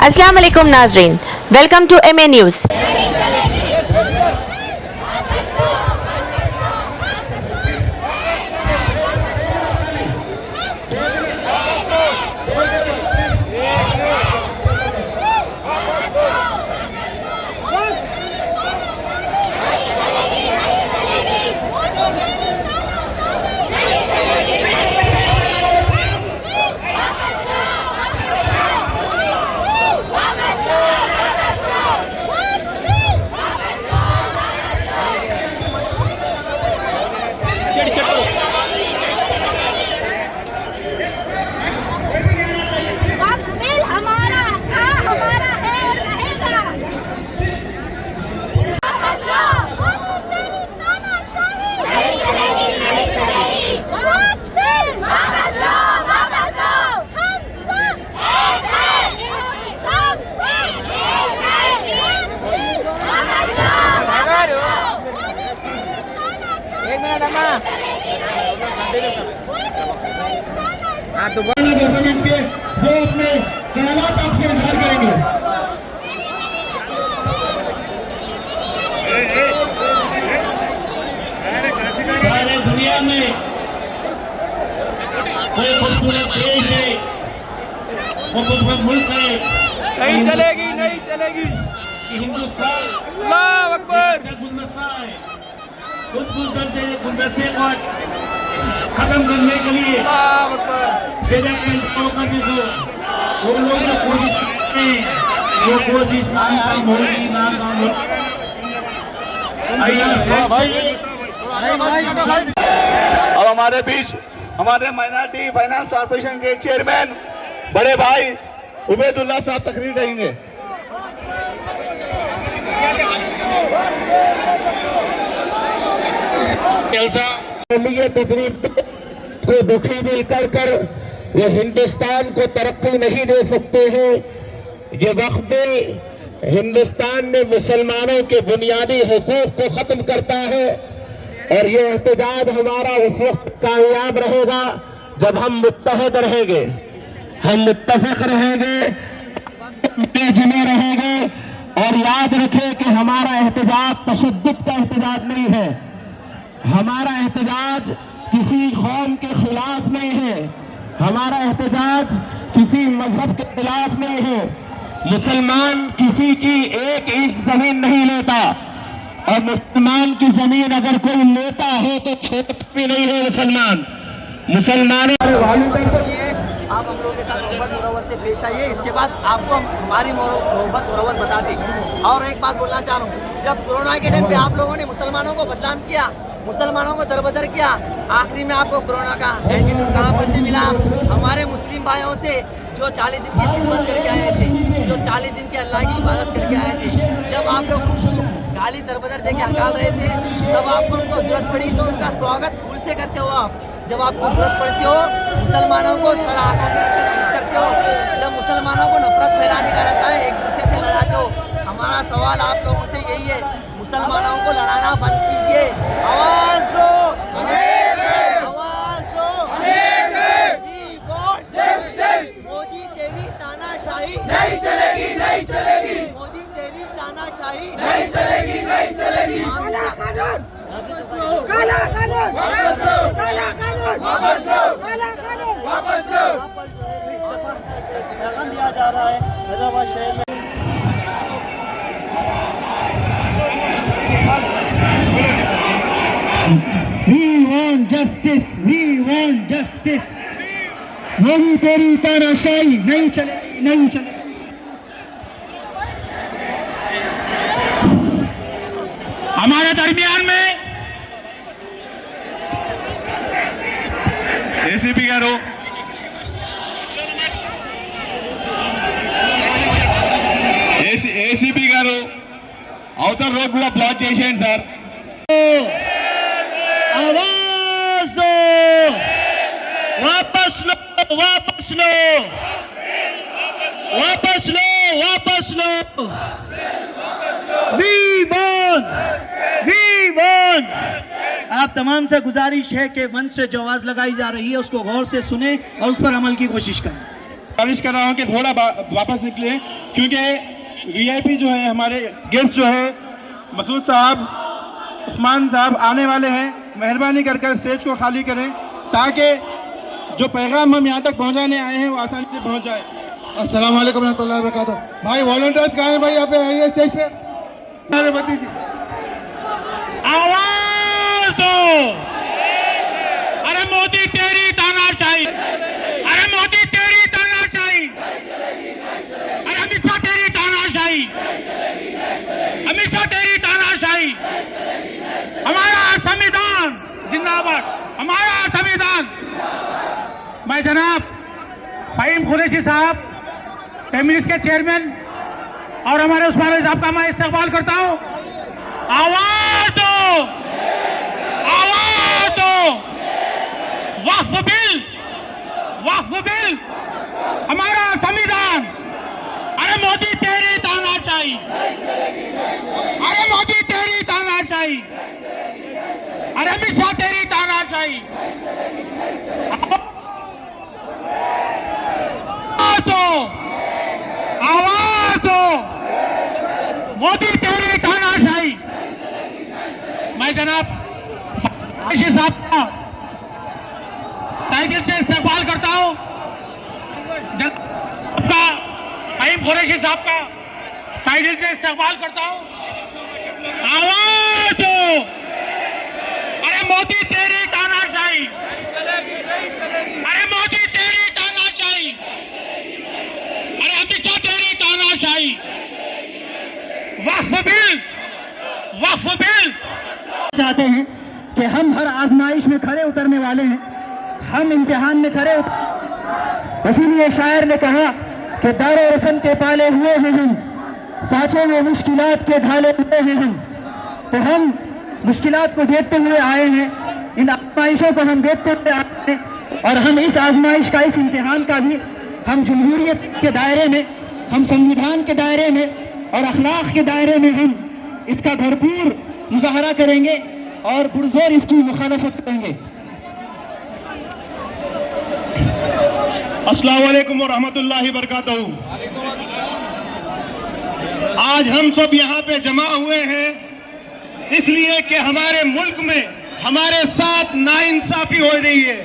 अस्सलाम वालेकुम नाजरीन, वेलकम टू MA न्यूज़। तो गवर्नमेंट के जो अपने ख्यालात आपके इजहार करेंगे। सारे दुनिया में कोई खूबसूरत देश है, वो खूबसूरत मुल्क है, नहीं चलेगी, नहीं चलेगी। कि हिंदुस्तान अल्लाह अकबर। गुलदस्ता है, उस गुलदस्ते को खत्म करने के लिए अल्लाह अकबर। करने को वो लोग कोशिश करते हैं, वो कोशिश नाकाम होगी, नाकाम होगी। अब हमारे बीच हमारे माइनॉरिटी फाइनेंस कॉर्पोरेशन के चेयरमैन बड़े भाई उबैदुल्लाह साहब तकरीर करेंगे। तकरीर को दुखी मिल कर ये हिंदुस्तान को तरक्की नहीं दे सकते हैं। ये वक्त हिंदुस्तान में मुसलमानों के बुनियादी हुकूक को खत्म करता है और ये एहतजाज हमारा उस वक्त कामयाब रहेगा जब हम मुत्तहद रहेंगे, हम मुत्तफिक रहेंगे, मिलजुले रहेंगे। और याद रखें कि हमारा एहतजाज तशद्दुद का एहतजाज नहीं है, हमारा एहतजाज किसी कौम के खिलाफ नहीं है, हमारा एहतजाज किसी मजहब के खिलाफ नहीं है। मुसलमान किसी की 1 इंच जमीन नहीं लेता और मुसलमान की जमीन अगर कोई लेता है तो छोटा भी नहीं है मुसलमान। मुसलमानों आप हम लोगों के साथ मोहब्बत मुरव्वत से पेश आइए। इसके बाद आपको हम हमारी मोहब्बत मुरव्वत बता दें। और एक बात बोलना चाह रहा हूँ, जब कोरोना के टाइम पे आप लोगों ने मुसलमानों को बदनाम किया, मुसलमानों को दरबदर किया, आखिरी में आपको कोरोना का एंटीट्यूड कहाँ पर से मिला? हमारे मुस्लिम भाइयों से जो 40 दिन की खिदमत करके आए थे, जो 40 दिन की अल्लाह की इबादत करके आए थे, जब आप लोग उनको गाली दरबदर दे के हकाल रहे थे, तब आपको उनको जरूरत पड़ी तो उनका स्वागत फूल से करते हो आप। जब आपको जरूरत पड़ती हो मुसलमानों को सर आंखों पर रखकर यूज करते हो, जब मुसलमानों को नफरत फैलाने का रहता है, एक दूसरे से लड़ाते हो। हमारा सवाल आप लोगों से यही है, मुसलमानों को लड़ाना बंद कीजिए। आवाज दो, आवाज दो। We want justice। मोदी तेरी तानाशाही नहीं चलेगी, नहीं चलेगी। मोदी तेरी तानाशाही नहीं चलेगी, नहीं चलेगी। काला कानून, काला कानून, काला कानून, वापस लो, काला कानून, वापस लो। पैगाम दिया जा रहा है हैदराबाद शहर में। We want justice, we want justice। Modi तेरी तानाशाही नहीं चलेगी, नहीं चलेगी। हमारे दरमियान में ఏసీపీ గారు ఏసీపీ గారు అవతల రోడ్ కూడా బ్లాక్ చేసేయండి సార్। आवाज दो, वापस लो, वापस लो, वापस लो, वापस लो। We want, we want। आप तमाम से गुजारिश है कि मंच से जो आवाज लगाई जा रही है उसको गौर से सुने और उस पर अमल की कोशिश करें। गुजारिश कर रहा हूँ कि थोड़ा वापस निकले, क्योंकि वीआईपी जो है, हमारे गेस्ट जो है मसूद साहब, उस्मान साहब आने वाले हैं। मेहरबानी कर स्टेज को खाली करें ताकि जो पैगाम हम यहाँ तक पहुँचाने आए हैं वो आसानी से पहुँच जाए। अस्सलाम वालेकुम रहमतुल्लाहि व बरकातहू। भाई वॉलंटियर्स कहाँ हैं भाई? यहाँ पे आइए स्टेज पे। अरे बत्ती जी, आवाज दो। अरे मोदी तेरी तानाशाही, अरे मोदी तेरी तानाशाही, अरे अमित शाह तेरी तानाशाही, अमित शाह तेरी तानाशाही। हमारा संविधान जिंदाबाद, हमारा संविधान। मैं जनाब फ़हीम कुरैशी साहब, फेमिनिस्ट के चेयरमैन, और हमारे उस्मान साहब का मैं इस्तकबाल करता हूँ। आवाज दो, आवाज दो। वक्फ बिल, वक्फ बिल, हमारा संविधान। अरे मोदी तेरी तानाशाही, अरे मोदी तेरी तानाशाही, अरे अमित शाह तेरी तानाशाही। आवाज दो, आवाज दो। मोदी तेरी तानाशाही। मैं जनाब कुरैशी साहब का तहे दिल से इस्तकबाल करता हूँ। फ़हीम कुरैशी साहब का तहे दिल से इस्तकबाल करता हूँ। आवाज दो। अरे मोदी तेरी तानाशाही, अरे मोदी तेरी तानाशाही, अरे अमित शाह तेरी तानाशाही। वक्फ बिल, वक्फ बिल। चाहते हैं कि हम हर आजमाइश में खरे उतरने वाले हैं, हम इम्तिहान में खरे इसीलिए शायर ने कहा कि दारो रसन के पाले हुए हैं हम, सांचों में मुश्किलात के ढाले हुए हैं हम। तो हम मुश्किलात को देखते हुए आए हैं, इन आजमाइशों को हम देखते हुए आए हैं, और हम इस आजमाइश का, इस इम्तिहान का भी हम जमहूरियत के दायरे में, हम संविधान के दायरे में और अखलाक के दायरे में हम इसका भरपूर मुजाहरा करेंगे और पुरजोर इसकी मुखालफत करेंगे। अस्सलाम वालेकुम व रहमतुल्लाहि व बरकातहू। आज हम सब यहाँ पे जमा हुए हैं इसलिए कि हमारे मुल्क में हमारे साथ नाइंसाफी हो रही है।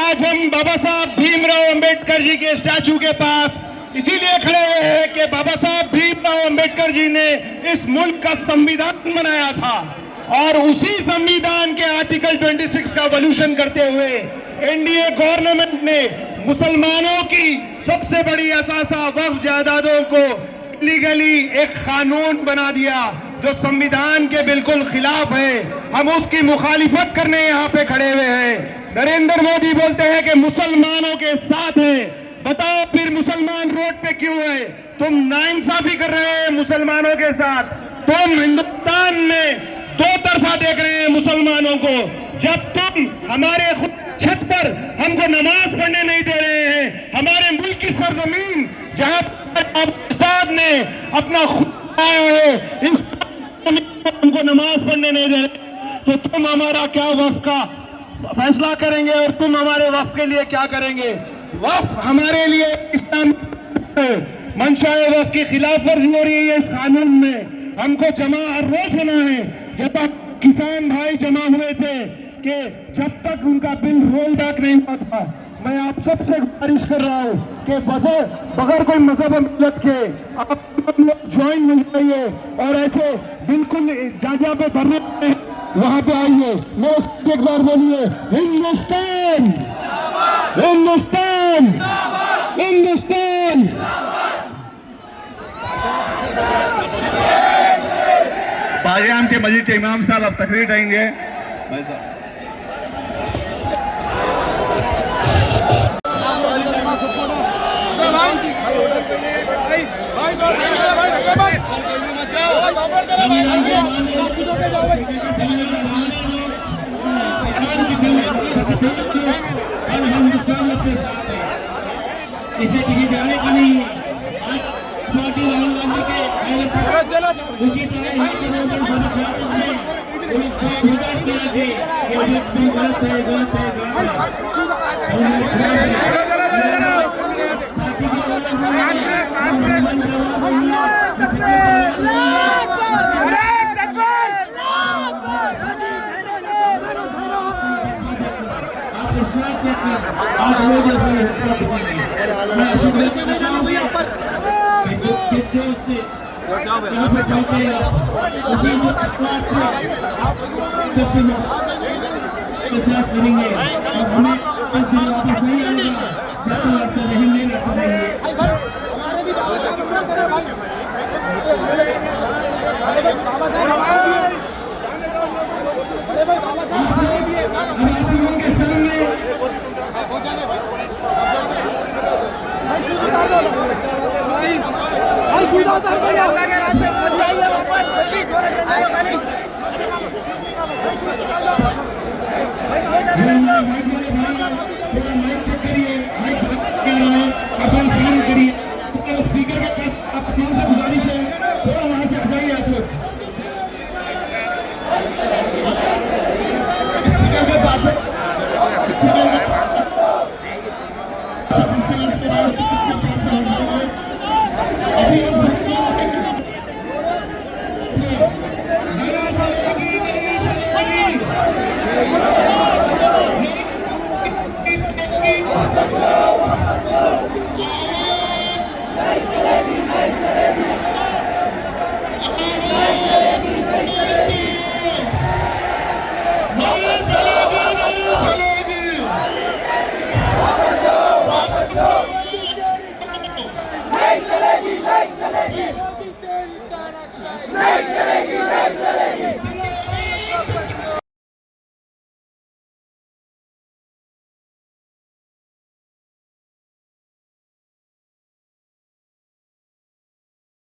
आज हम बाबा साहब भीमराव अंबेडकर जी के स्टैचू के पास इसीलिए खड़े हुए हैं कि बाबा साहब भीमराव अंबेडकर जी ने इस मुल्क का संविधान बनाया था, और उसी संविधान के आर्टिकल 26 का वॉल्यूशन करते हुए एनडीए गवर्नमेंट ने मुसलमानों की सबसे बड़ी असासा वक्फ जायदादों को लीगली एक कानून बना दिया जो संविधान के बिल्कुल खिलाफ है। हम उसकी मुखालिफत करने यहाँ पे खड़े हुए हैं। नरेंद्र मोदी बोलते हैं कि मुसलमानों के साथ हैं। बताओ फिर मुसलमान रोड पे क्यों है? तुम नाइंसाफी कर रहे हैं मुसलमानों के साथ। तुम हिंदुस्तान में दो तरफा देख रहे हैं मुसलमानों को। जब तुम हमारे खुद छत पर हमको नमाज पढ़ने नहीं दे रहे हैं, हमारे मुल्क की सरजमीन जहां उस्ताद ने अपना खुद आया है, इस हमको नमाज पढ़ने नहीं दे रहे, तो तुम हमारा क्या वक्फ का फैसला करेंगे और तुम हमारे वक्फ के लिए क्या करेंगे? वक्फ हमारे लिए इस्लाम मंशाए वक्फ की खिलाफ वर्जी हो रही है। इस कानून में हमको जमा हर रोज होना है। जब तक किसान भाई जमा हुए थे कि जब तक उनका बिल रोल बैक नहीं हुआ था, मैं आप सबसे गुजारिश कर रहा हूँ कि बगैर कोई मजहब मिलत के आप लोग ज्वाइन हो जाइए और ऐसे बिल्कुल जहाँ पे धरने वहां पे आइए। मैं उसको एक बार बोलिए, हिंदुस्तान, हिंदुस्तान, हिंदुस्तान। बाज़ियाम के मस्जिद के इमाम साहब अब तकरीर देंगे। आप लोग अपनी हत्या करेंगे। मैं आपको बताऊंगा कि जो से करेंगे और हमें इस दिन वापस नहीं आएगा जब तक ऐसा रहेंगे ना करेंगे। आप लोगों के सामने